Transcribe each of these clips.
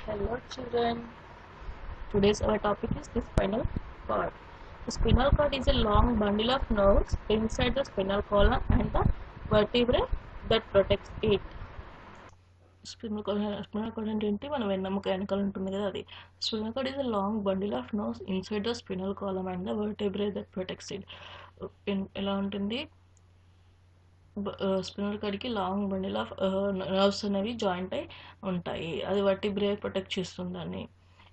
Hello children, today's our topic is the spinal cord. The spinal cord is a long bundle of nerves inside the spinal column and the vertebrae that protects it. Spinal cord అంటే మనం వెన్నెముక వెనకాల ఉంటుంది కదా అది. Spinal cord is a long bundle of nerves inside the spinal column and the vertebrae that protects it. ఎలా ఉంటుంది spinal కార్డ్కి లాంగ్ బండిల్ ఆఫ్ నర్వ్స్ అనేవి జాయింట్ అయి ఉంటాయి. అది వర్టిబ్రే ప్రొటెక్ట్ చేస్తుంది దాన్ని.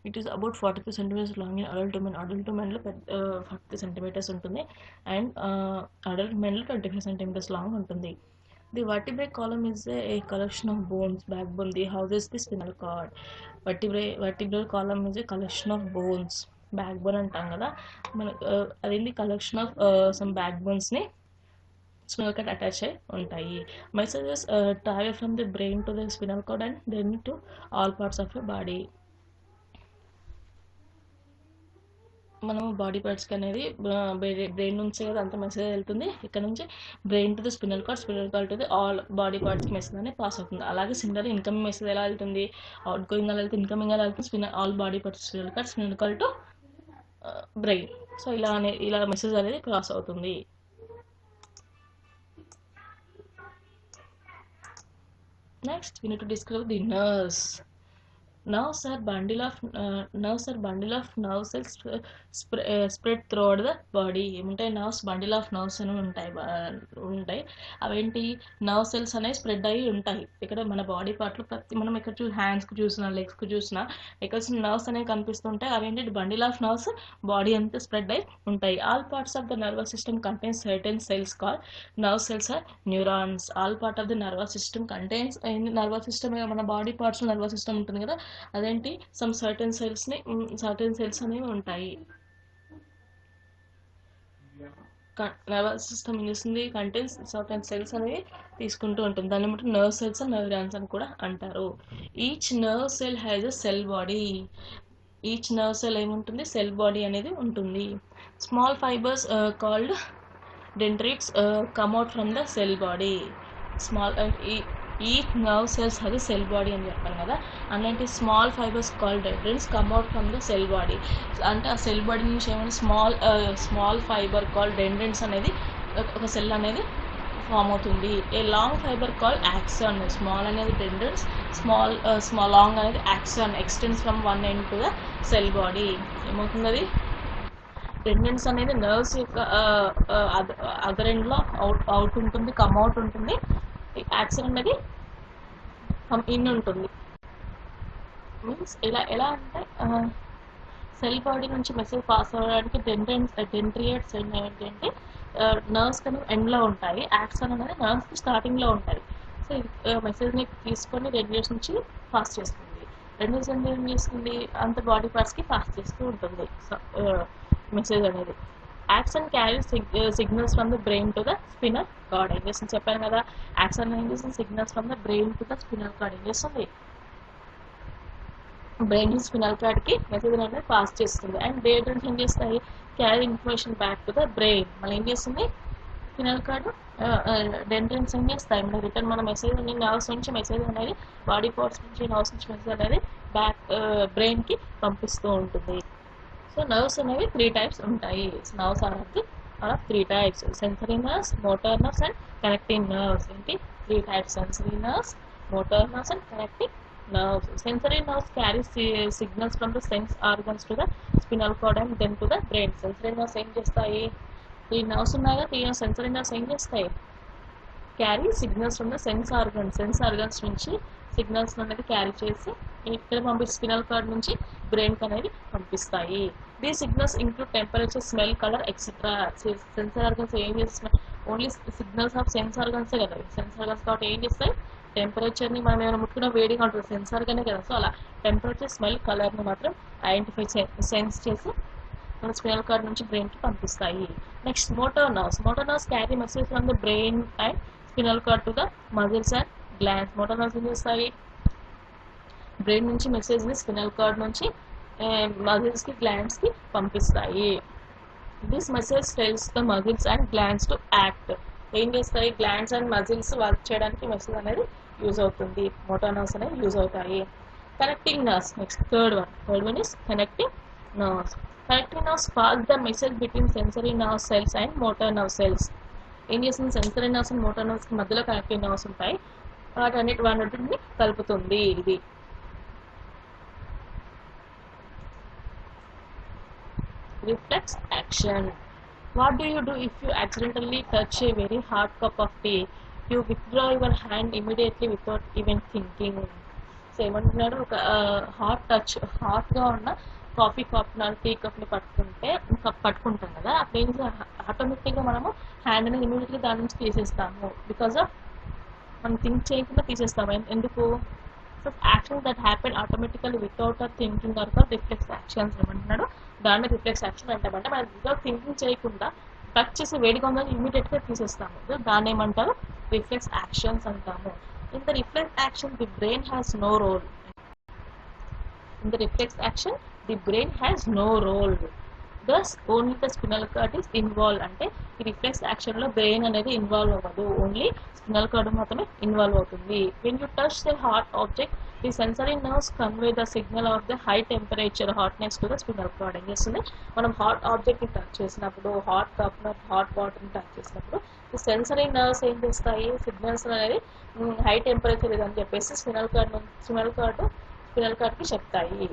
It is about 43 centimetres long in adult మెన్లో 43 సెంటీమీటర్స్ ఉంటుంది అండ్ అడల్ట్ మెన్లో 25 సెంటీమీటర్స్ లాంగ్ ఉంటుంది. The vertebrae column is a collection of bones. Back bone the houses the spinal cord. Vertebral column is a collection of bones. Back bone అంటాం కదా మనకు అదేంటి collection of some బ్యాక్ బోన్స్ని spinal cord attach అయి ఉంటాయి. Messages travel from the brain to the spinal cord and then to all parts of the body. మనము body పార్ట్స్కి అనేది బ్రెయిన్ నుంచి కదా అంత మెసేజ్ వెళ్తుంది. ఇక్కడ నుంచి brain to the spinal cord to the all body పార్ట్స్కి మెసేజ్ అనేది పాస్ అవుతుంది. అలాగే సిమిలర్ ఇన్కమింగ్ మెసేజ్ ఎలా వెళ్తుంది, అవుట్ గోయింగ్ అలా వెళ్తుంది, ఇన్కమింగ్ ఎలా వెళ్తుంది, all body parts spinal cord to brain. So ఇలా మెసేజ్ అనేది క్రాస్ అవుతుంది. Next, we need to describe the nerves. Nerves are bundle of nerve cells spread throughout the body. ఏముంటాయి నర్వ్స్ బండిల్ ఆఫ్ నర్వ్స్ అని ఉంటాయి. అవేంటి nerve cells అనేవి spread అయ్యి ఉంటాయి. ఇక్కడ మన బాడీ పార్ట్లో మనం ఇక్కడ హ్యాండ్స్కి చూసినా లెగ్స్కి చూసినా ఇక్కడ నర్వ్స్ అనేవి కనిపిస్తుంటాయి. అవేంటి బండిల్ ఆఫ్ నర్వ్స్ బాడీ అంతా స్ప్రెడ్ అయ్యి ఉంటాయి. All parts of the nervous system contains certain cells call nerve cells or neurons. All part of the nervous system contains nervous system మన బాడీ పార్ట్స్ నర్వస్ సిస్టమ్ ఉంటుంది కదా అదేంటి some certain cells అనేవి ఉంటాయి. Nervous system ఏం చేస్తుంది contains certain cells అనేవి తీసుకుంటూ ఉంటుంది. దాన్ని బట్టి నర్వ్ సెల్స్ న్యూరాన్స్ అని కూడా అంటారు. Each nerve cell has a cell body. Each nerve cell ఏముంటుంది సెల్ బాడీ అనేది ఉంటుంది. Small fibres called dendrites come out from the cell body. Each nerve cells has a cell body అని చెప్పాను కదా. అలాంటి small fibres called dendrites come out from the cell body. అంటే ఆ cell body నుంచి ఏమైనా స్మాల్ ఫైబర్ కాల్డ్ డెండ్రిట్స్ అనేది ఒక సెల్ అనేది ఫామ్ అవుతుంది. A long fibre called axon. Small అనేది డెండ్రిట్స్, లాంగ్ అనేది axon extends from one end to the cell body. ఏమవుతుంది అది డెండ్రిట్స్ అనేది నర్వ్స్ యొక్క అదర్ ఎండ్లో అవుట్ ఉంటుంది, కమ్ అవుట్ ఉంటుంది. యాక్షన్ అనేది ఇన్ ఉంటుంది. మీన్స్ ఎలా అంటే సెల్ బాడీ నుంచి మెసేజ్ పాస్ అవ్వడానికి డెండ్రియేట్స్ ఏంటంటే నర్వ్స్ కానీ ఎండ్లో ఉంటాయి. యాక్షన్ అనేది నర్వ్స్ స్టార్టింగ్లో ఉంటాయి. సో మెసేజ్ని తీసుకొని డెండ్రియేట్స్ నుంచి పాస్ చేస్తుంది. డెండ్రియేట్స్ ఏం చేస్తుంది అంత బాడీ పార్ట్స్కి పాస్ చేస్తూ ఉంటుంది మెసేజ్ అనేది. Action carry signals from the brain to the spinal card. ఏం చేస్తుంది చెప్పాను కదా యాక్షన్ ఏం చేస్తుంది signals from the brain to the spinal card ఏం చేస్తుంది బ్రెయిన్ నుంచి స్పినల్ కార్డ్కి మెసేజ్ అనేది పాస్ చేస్తుంది. అండ్ డెండ్రిట్స్ ఏం చేస్తాయి carry information back to the brain. మళ్ళీ ఏం చేస్తుంది స్పినల్ కార్డ్ డెండ్రిట్స్ ఏం చేస్తాయి మన రిటర్న్ మన మెసేజ్ నర్వ్స్ నుంచి మెసేజ్ అనేది బాడీ పార్ట్స్ నుంచి నర్వ్స్ నుంచి మెసేజ్ అనేది బ్యాక్ బ్రెయిన్కి పంపిస్తూ ఉంటుంది. సో నర్వ్స్ అనేవి 3 టైప్స్ ఉంటాయి. Nerves are of 3 types. Sensory nerves, motor nerves and connecting nerves. ఏంటి 3 types sensory nerves, motor nerves and connecting nerves. Sensory nerves carry signals from the sense organs to the spinal cord and then to the brain. Sensory nerves ఏం చేస్తాయి 3 nerves ఉన్నాయి కదా 3 sensory nerves ఏం చేస్తాయి carry signals from the sense organs నుంచి signals అనేది carry చేసి ఇక్కడ స్పినల్ కార్డ్ నుంచి బ్రెయిన్కి అనేది పంపిస్తాయి. దీ signals include temperature, smell, colour etcetera. Sensor organs ఏం చేస్తున్నాయి ఓన్లీ సిగ్నల్స్ ఆఫ్ సెన్స్ ఆర్గన్సే కదా. సెన్స్ ఆర్గన్స్ కాబట్టి ఏం చేస్తాయి టెంపరేచర్ని మనం ఏమైనా ముట్టుకున్న వేడిగా ఉంటుంది సెన్స్ ఆర్గనే కదా. సో అలా టెంపరేచర్, స్మెల్, కలర్ని మాత్రం ఐడెంటిఫై సెన్స్ చేసి మన స్పినల్ కార్డ్ నుంచి బ్రెయిన్కి పంపిస్తాయి. Next motor nerves carry message from the brain and spinal cord to the muscles and glands. Motor nerves ఏం చేస్తాయి బ్రెయిన్ నుంచి మెసేజ్ని స్పినల్ కార్డ్ నుంచి మజిల్స్కి గ్లాండ్స్కి పంపిస్తాయి. This message tells the muscles and glands to act. ఏం చేస్తాయి గ్లాండ్స్ అండ్ మజిల్స్ వర్క్ చేయడానికి మెసేజ్ అనేది యూజ్ అవుతుంది. మోటార్ నర్వ్స్ అనేవి యూజ్ అవుతాయి. Connecting nerves. Next, third one. Third one is connecting nerves. Connecting nerves spark the message between sensory nerve cells and motor nerve cells. ఏం చేస్తుంది? Sensory nerves and motor nerves మధ్యలో connective nerves ఉంటాయి. వాటిని కలుపుతుంది ఇది. Reflex action. What do you do if you accidentally touch a very hot cup of tea? You withdraw your hand immediately without even thinking. So ఏమంటున్నాడు, ఒక హాట్గా ఉన్న coffee కప్ని tea కప్ని పట్టుకుంటాం కదా, అప్పుడు ఏం ఆటోమేటిక్గా మనము హ్యాండ్ని ఇమీడియట్లీ దాని నుంచి తీసేస్తాము. బికాస్ ఆఫ్ మనం థింక్ చేయకుండా తీసేస్తాము. ఎందుకు? So actions that happen automatically without thinking are called reflex actions. ఏమంటున్నాడు, దాన్ని రిఫ్లెక్స్ యాక్షన్ అంటామంటే మనం వితౌట్ థింకింగ్ చేయకుండా టచ్ చేసి వేడిగా ఉందని ఇమీడియట్గా తీసేస్తాము. దాన్ని ఏమంటారు? రిఫ్లెక్స్ యాక్షన్స్ అంటాము. In the reflex action, the brain has no role. In the reflex action, the brain has no role. Thus, only the spinal cord is involved. అంటే ఈ రిఫ్లెక్స్ యాక్షన్లో బ్రెయిన్ అనేది ఇన్వాల్వ్ అవ్వదు, ఓన్లీ స్పినల్ కార్డ్ మాత్రమే involve అవుతుంది. When you touch the hot object, the sensory nerves convey the signal of the high temperature hotness to the spinal cord. ఏం చేస్తుంది? మనం hot ఆబ్జెక్ట్ని touch చేసినప్పుడు, హాట్ కప్ను హాట్ వాటర్ని touch చేసినప్పుడు ఈ సెన్సరీ నర్వ్స్ ఏం చేస్తాయి? సిగ్నల్స్ అనేది హై టెంపరేచర్ ఇదని చెప్పేసి స్పినల్ కార్డ్కి చెప్తాయి.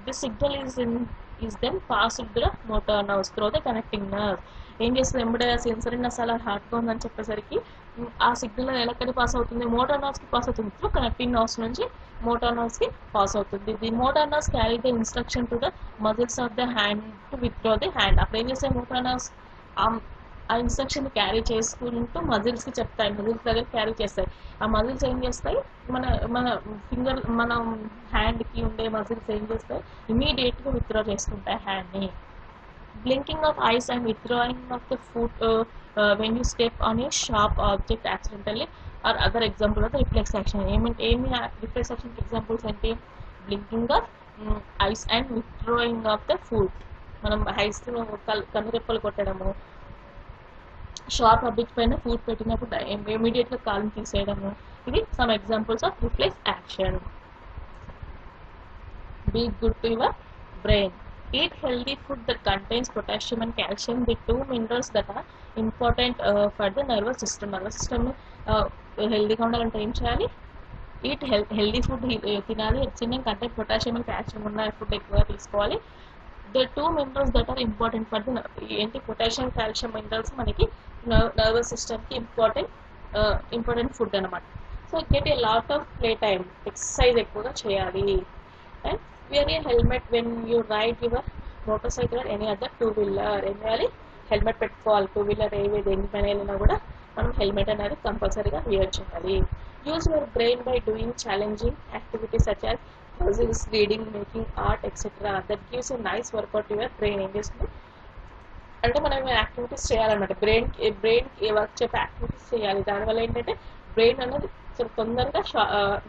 This signal is then passed to the motor nerves through the connecting nerve. ఏం చేస్తుంది? ఎంబడే సెన్సరీ నర్వ్స్ అలా హాట్గా ఉందని చెప్పేసరికి ఆ సిగ్నల్ ఎక్కడికి పాస్ అవుతుంది? మోటార్ నర్వ్స్కి పాస్ అవుతుంది. త్రూ కనెక్టింగ్ నర్వ్స్ నుంచి మోటార్ నర్వ్స్కి పాస్ అవుతుంది. The motor nerves carry the instruction to the muscles of the hand to withdraw the hand. అప్పుడు ఏం చేస్తాయి? మోటార్ నర్వ్స్ ఆ ఇన్స్ట్రక్షన్ క్యారీ చేసుకుంటూ మజిల్స్కి చెప్తాయి, మజిల్స్ దగ్గర క్యారీ చేస్తాయి. ఆ మజిల్స్ ఏం చేస్తాయి? మన ఫింగర్ మన హ్యాండ్కి ఉండే మజిల్స్ ఏం చేస్తాయి? ఇమీడియట్గా విత్డ్రా చేసుకుంటాయి హ్యాండ్ని. Blinking of eyes and withdrawing of the foot when you step on a sharp object accidentally or other example of the reflex action. ఏమి రిఫ్లెక్స్ యాక్షన్ ఎగ్జాంపుల్స్ ఏంటి? Blinking of eyes and withdrawing of the foot. మనం eyes కనురెప్పలు కొట్టడము, sharp object పైన foot పెట్టినప్పుడు ఇమీడియట్గా కాలుని తీసేయడము. ఇవి some examples of reflex action. Be good to your brain. Eat healthy food that contains potassium and calcium, the two minerals that are important for the nervous system. Nervous system healthy గా ఉండాలంటే ఏం చేయాలి? Eat healthy food తినాలి. కంటే potassium and calcium ఉన్న food ఎక్కువగా తీసుకోవాలి. The two minerals that are important for the ఏంటి? పొటాషియం కాల్షియం మినరల్స్ మనకి నర్వస్ సిస్టమ్కి ఇంపార్టెంట్ ఫుడ్ అనమాట. So get a lot of play time, exercise ఎక్కువగా చేయాలి. అండ్ wear a helmet when you ride your motorcycle or any other two wheeler. ఏం చేయాలి? Helmet పెట్టుకోవాలి. టూ వీలర్ దేని పైన వెళ్ళినా కూడా మనం హెల్మెట్ అనేది కంపల్సరీగా వేర్ చేయాలి. Use your brain by doing challenging activities such as puzzles, reading, making art etcetera. That gives a nice workout your brain. ఏం చేస్తుంది అంటే మనం యాక్టివిటీస్ చేయాలన్నమాట. బ్రెయిన్కి వర్క్ చెప్పే యాక్టివిటీస్ చేయాలి. దానివల్ల ఏంటంటే బ్రెయిన్ అనేది తొందరగా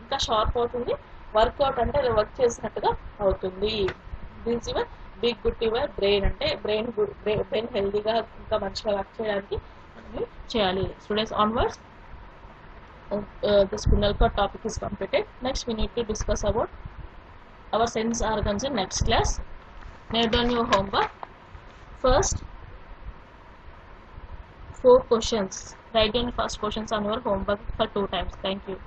ఇంకా షార్ప్ అవుతుంది. వర్కౌట్ అంటే అది వర్క్ చేసినట్టుగా అవుతుంది. This your be good your brain అంటే బ్రెయిన్ హెల్దీగా ఇంకా మంచిగా వర్క్ చేయడానికి మనం చేయాలి. Students onwards the spinal cord topic is completed. Next we need to discuss about our sense organs in next class. Note down your homework. First 4 questions. Write down first questions on your homework for 2 times. Thank you.